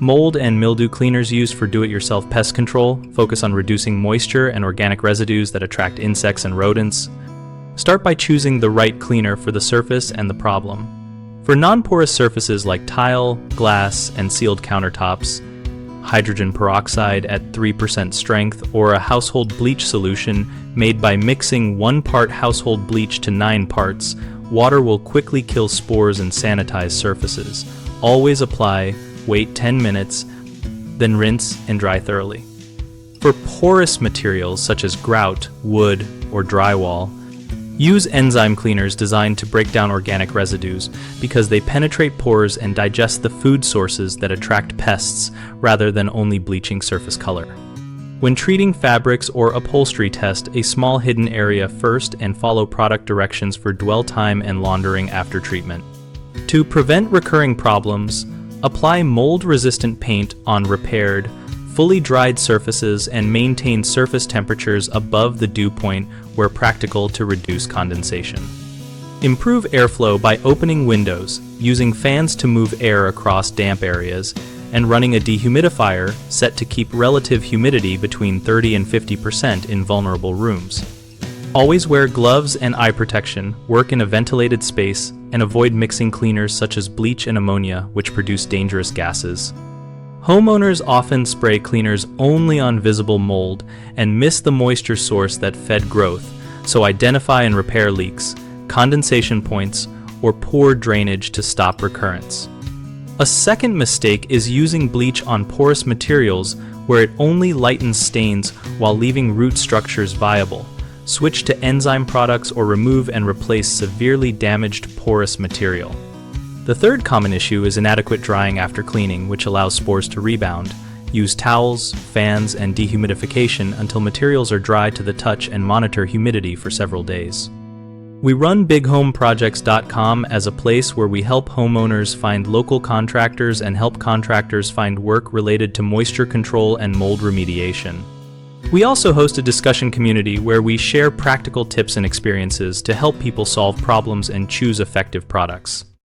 Mold and mildew cleaners used for do-it-yourself pest control focus on reducing moisture and organic residues that attract insects and rodents. Start by choosing the right cleaner for the surface and the problem. For non-porous surfaces like tile, glass, and sealed countertops, hydrogen peroxide at 3% strength or a household bleach solution made by mixing 1 part household bleach to 9 parts, water will quickly kill spores and sanitize surfaces. Always apply, wait 10 minutes, then rinse and dry thoroughly. For porous materials such as grout, wood, or drywall, use enzyme cleaners designed to break down organic residues because they penetrate pores and digest the food sources that attract pests rather than only bleaching surface color. When treating fabrics or upholstery, test a small hidden area first and follow product directions for dwell time and laundering after treatment. To prevent recurring problems, apply mold-resistant paint on repaired, fully dried surfaces and maintain surface temperatures above the dew point where practical to reduce condensation. Improve airflow by opening windows, using fans to move air across damp areas, and running a dehumidifier set to keep relative humidity between 30 and 50% in vulnerable rooms. Always wear gloves and eye protection, work in a ventilated space, and avoid mixing cleaners such as bleach and ammonia, which produce dangerous gases. Homeowners often spray cleaners only on visible mold and miss the moisture source that fed growth, so identify and repair leaks, condensation points, or poor drainage to stop recurrence. A second mistake is using bleach on porous materials where it only lightens stains while leaving root structures viable. Switch to enzyme products or remove and replace severely damaged porous material. The third common issue is inadequate drying after cleaning, which allows spores to rebound. Use towels, fans, and dehumidification until materials are dry to the touch and monitor humidity for several days. We run BigHomeProjects.com as a place where we help homeowners find local contractors and help contractors find work related to moisture control and mold remediation. We also host a discussion community where we share practical tips and experiences to help people solve problems and choose effective products.